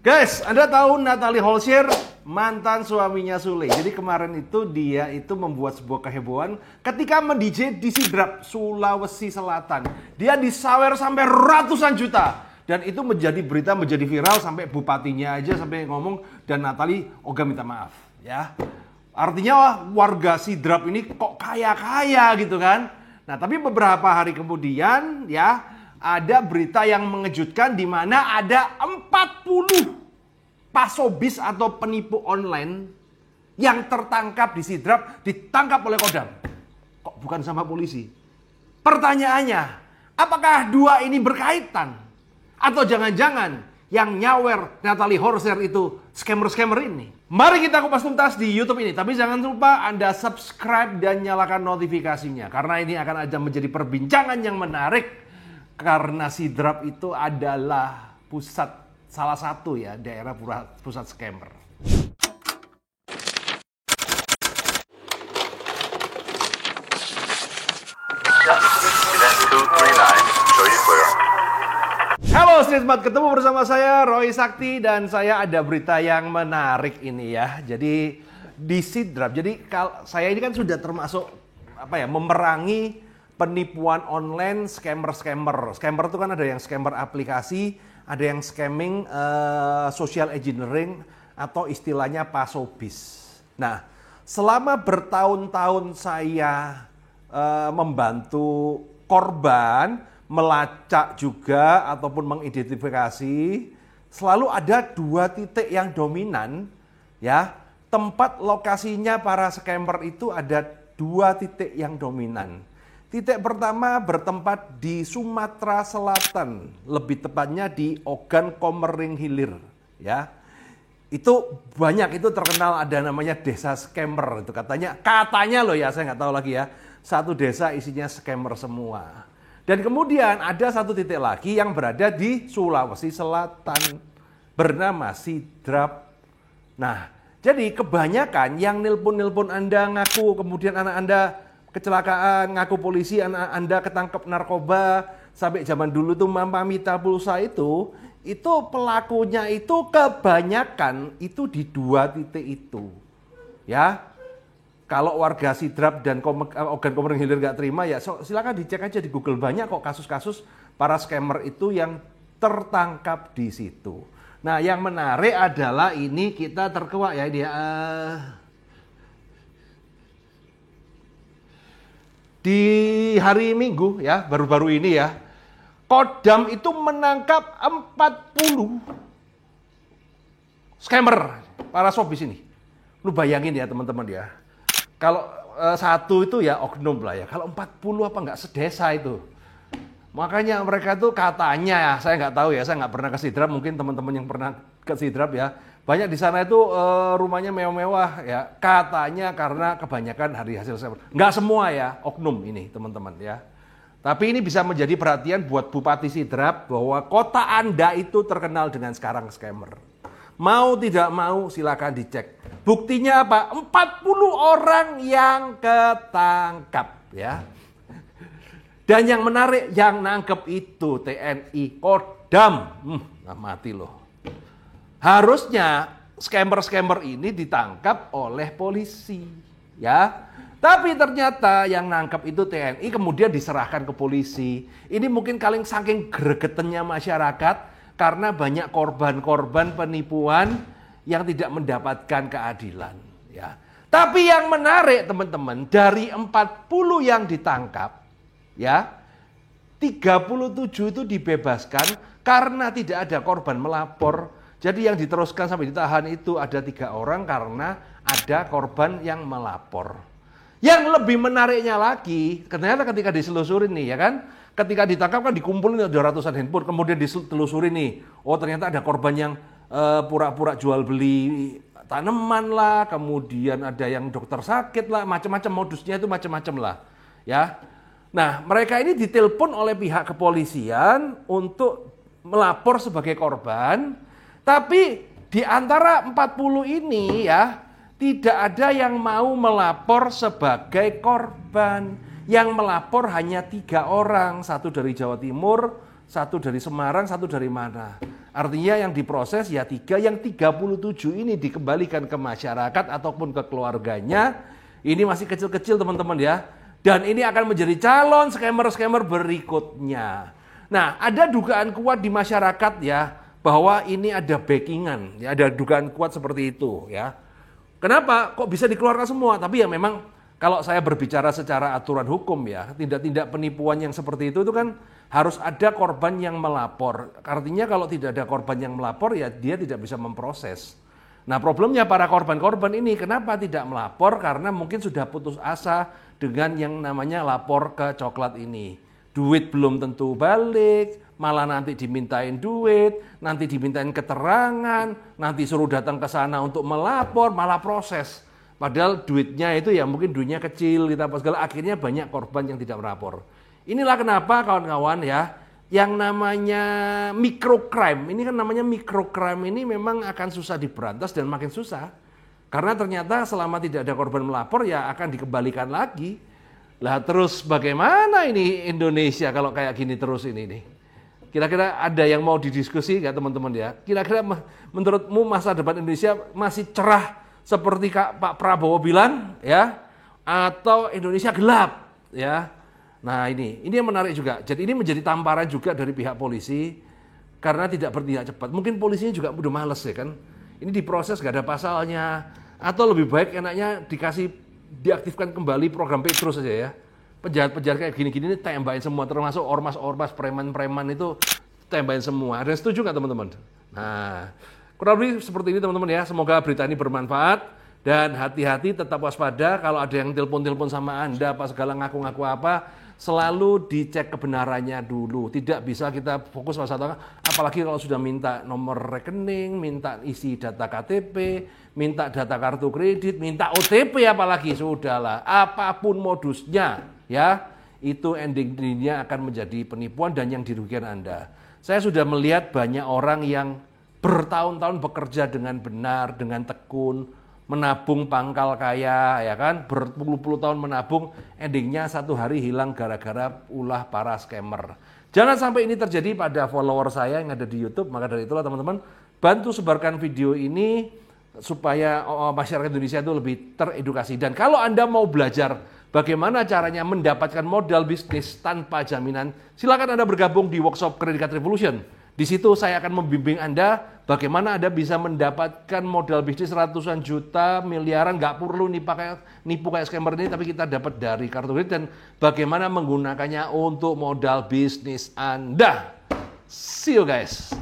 Guys, Anda tahu Natalie Holscher mantan suaminya Sule. Jadi kemarin itu dia itu membuat sebuah kehebohan ketika men-DJ di Sidrap, Sulawesi Selatan. Dia disawer sampai ratusan juta. Dan itu menjadi berita, menjadi viral sampai bupatinya aja sampai ngomong dan Natalie ogah minta maaf. Ya, artinya warga Sidrap ini kok kaya-kaya gitu kan. Nah, tapi beberapa hari kemudian ya ada berita yang mengejutkan di mana ada 40 pasobis atau penipu online yang tertangkap di Sidrap, ditangkap oleh Kodam. Kok bukan sama polisi? Pertanyaannya, apakah dua ini berkaitan? Atau jangan-jangan yang nyawer Natalie Holscher itu scammer-scammer ini? Mari kita kupas tuntas di YouTube ini. Tapi jangan lupa Anda subscribe dan nyalakan notifikasinya. Karena ini akan ada menjadi perbincangan yang menarik. Karena Sidrap itu adalah salah satu ya daerah pusat scammer. Halo Streetmart, ketemu bersama saya Roy Sakti dan saya ada berita yang menarik ini ya. Jadi di Sidrap, jadi saya ini kan sudah termasuk memerangi penipuan online scammer-scammer. Scammer itu kan ada yang scammer aplikasi, ada yang scamming social engineering atau istilahnya pasobis. Nah, selama bertahun-tahun saya membantu korban, melacak juga ataupun mengidentifikasi, selalu ada dua titik yang dominan ya. Tempat lokasinya para scammer itu ada dua titik yang dominan. Titik pertama bertempat di Sumatera Selatan, lebih tepatnya di Ogan Komering Hilir, ya. Itu banyak, itu terkenal ada namanya desa scammer itu katanya loh ya, saya nggak tahu lagi ya. Satu desa isinya scammer semua. Dan kemudian ada satu titik lagi yang berada di Sulawesi Selatan bernama Sidrap. Nah, jadi kebanyakan yang nelpon Anda ngaku kemudian anak Anda kecelakaan, ngaku polisi, anak Anda ketangkep narkoba, sampai zaman dulu tuh Mama Mita Pulsa itu pelakunya itu kebanyakan itu di dua titik itu. Ya, kalau warga Sidrap dan Ogan Komering Hilir nggak terima ya silakan dicek aja di Google, banyak kok kasus-kasus para scammer itu yang tertangkap di situ. Nah, yang menarik adalah ini kita terkuak ya dia. Di hari Minggu ya, baru-baru ini ya, Kodam itu menangkap 40 scammer para sobis ini. Lu bayangin ya teman-teman ya, kalau satu itu ya oknum lah ya, kalau 40 apa nggak sedesa itu. Makanya mereka tuh katanya, saya nggak tahu ya, saya nggak pernah ke Sidrap, mungkin teman-teman yang pernah ke Sidrap ya, banyak di sana itu rumahnya mewah-mewah ya, katanya karena kebanyakan hari hasil scammer. Nggak semua ya, oknum ini teman-teman ya. Tapi ini bisa menjadi perhatian buat Bupati Sidrap bahwa kota Anda itu terkenal dengan sekarang scammer. Mau tidak mau silakan dicek. Buktinya apa? 40 orang yang ketangkap ya. Dan yang menarik, yang nangkep itu TNI Kodam. Mati loh. Harusnya scammer-scammer ini ditangkap oleh polisi, ya. Tapi ternyata yang nangkep itu TNI kemudian diserahkan ke polisi. Ini mungkin saking gregetennya masyarakat karena banyak korban-korban penipuan yang tidak mendapatkan keadilan, ya. Tapi yang menarik teman-teman, dari 40 yang ditangkap, ya, 37 itu dibebaskan karena tidak ada korban melapor. Jadi yang diteruskan sampai ditahan itu ada 3 orang karena ada korban yang melapor. Yang lebih menariknya lagi, ternyata ketika diselusurin nih ya kan, ketika ditangkap kan dikumpulin ada ratusan handphone, kemudian ditelusuri nih, oh ternyata ada korban yang pura-pura jual beli tanaman lah, kemudian ada yang dokter sakit lah, macam-macam modusnya itu macam-macam lah, ya. Nah, mereka ini ditelepon oleh pihak kepolisian untuk melapor sebagai korban, tapi di antara 40 ini ya, tidak ada yang mau melapor sebagai korban. Yang melapor hanya 3 orang, satu dari Jawa Timur, satu dari Semarang, satu dari mana. Artinya yang diproses ya 3, yang 37 ini dikembalikan ke masyarakat ataupun ke keluarganya. Ini masih kecil-kecil teman-teman ya. Dan ini akan menjadi calon scammer-scammer berikutnya. Nah, ada dugaan kuat di masyarakat ya, bahwa ini ada backingan, ya, ada dugaan kuat seperti itu ya. Kenapa kok bisa dikeluarkan semua? Tapi ya memang kalau saya berbicara secara aturan hukum ya, tindak-tindak penipuan yang seperti itu kan harus ada korban yang melapor. Artinya kalau tidak ada korban yang melapor ya dia tidak bisa memproses. Nah problemnya para korban-korban ini kenapa tidak melapor? Karena mungkin sudah putus asa dengan yang namanya lapor ke coklat ini. Duit belum tentu balik, malah nanti dimintain duit, nanti dimintain keterangan, nanti suruh datang ke sana untuk melapor, malah proses. Padahal duitnya itu ya mungkin duitnya kecil, kita apa segala, akhirnya banyak korban yang tidak melapor. Inilah kenapa kawan-kawan ya, yang namanya microcrime, ini kan namanya microcrime ini memang akan susah diberantas dan makin susah. Karena ternyata selama tidak ada korban melapor ya akan dikembalikan lagi. Lah terus bagaimana ini Indonesia kalau kayak gini terus ini nih? Kira-kira ada yang mau didiskusi nggak teman-teman ya? Kira-kira menurutmu masa depan Indonesia masih cerah seperti Pak Prabowo bilang ya? Atau Indonesia gelap ya? Nah ini yang menarik juga. Jadi ini menjadi tamparan juga dari pihak polisi karena tidak bertindak cepat. Mungkin polisinya juga udah males ya kan. Ini diproses gak ada pasalnya. Atau lebih baik enaknya diaktifkan kembali program Petrus saja ya. Penjahat-penjahat kayak gini-gini ini tembakin semua. Termasuk ormas-ormas, preman-preman itu tembakin semua. Ada yang setuju nggak teman-teman? Nah kurang lebih seperti ini teman-teman ya. Semoga berita ini bermanfaat. Dan hati-hati tetap waspada kalau ada yang telepon-telepon sama Anda apa segala ngaku-ngaku apa, selalu dicek kebenarannya dulu. Tidak bisa kita fokus pada apalagi kalau sudah minta nomor rekening, minta isi data KTP, minta data kartu kredit, minta OTP apalagi sudahlah. Apapun modusnya ya, itu ending-endingnya akan menjadi penipuan dan yang dirugikan Anda. Saya sudah melihat banyak orang yang bertahun-tahun bekerja dengan benar, dengan tekun, menabung pangkal kaya, ya kan, berpuluh-puluh tahun menabung, endingnya satu hari hilang gara-gara ulah para scammer. Jangan sampai ini terjadi pada follower saya yang ada di YouTube. Maka dari itulah teman-teman, bantu sebarkan video ini supaya masyarakat Indonesia itu lebih teredukasi. Dan kalau Anda mau belajar bagaimana caranya mendapatkan modal bisnis tanpa jaminan, silakan Anda bergabung di workshop Credit Card Revolution. Di situ saya akan membimbing Anda bagaimana Anda bisa mendapatkan modal bisnis ratusan juta, miliaran, nggak perlu nipu kayak scammer ini, tapi kita dapat dari kartu kredit dan bagaimana menggunakannya untuk modal bisnis Anda. See you guys.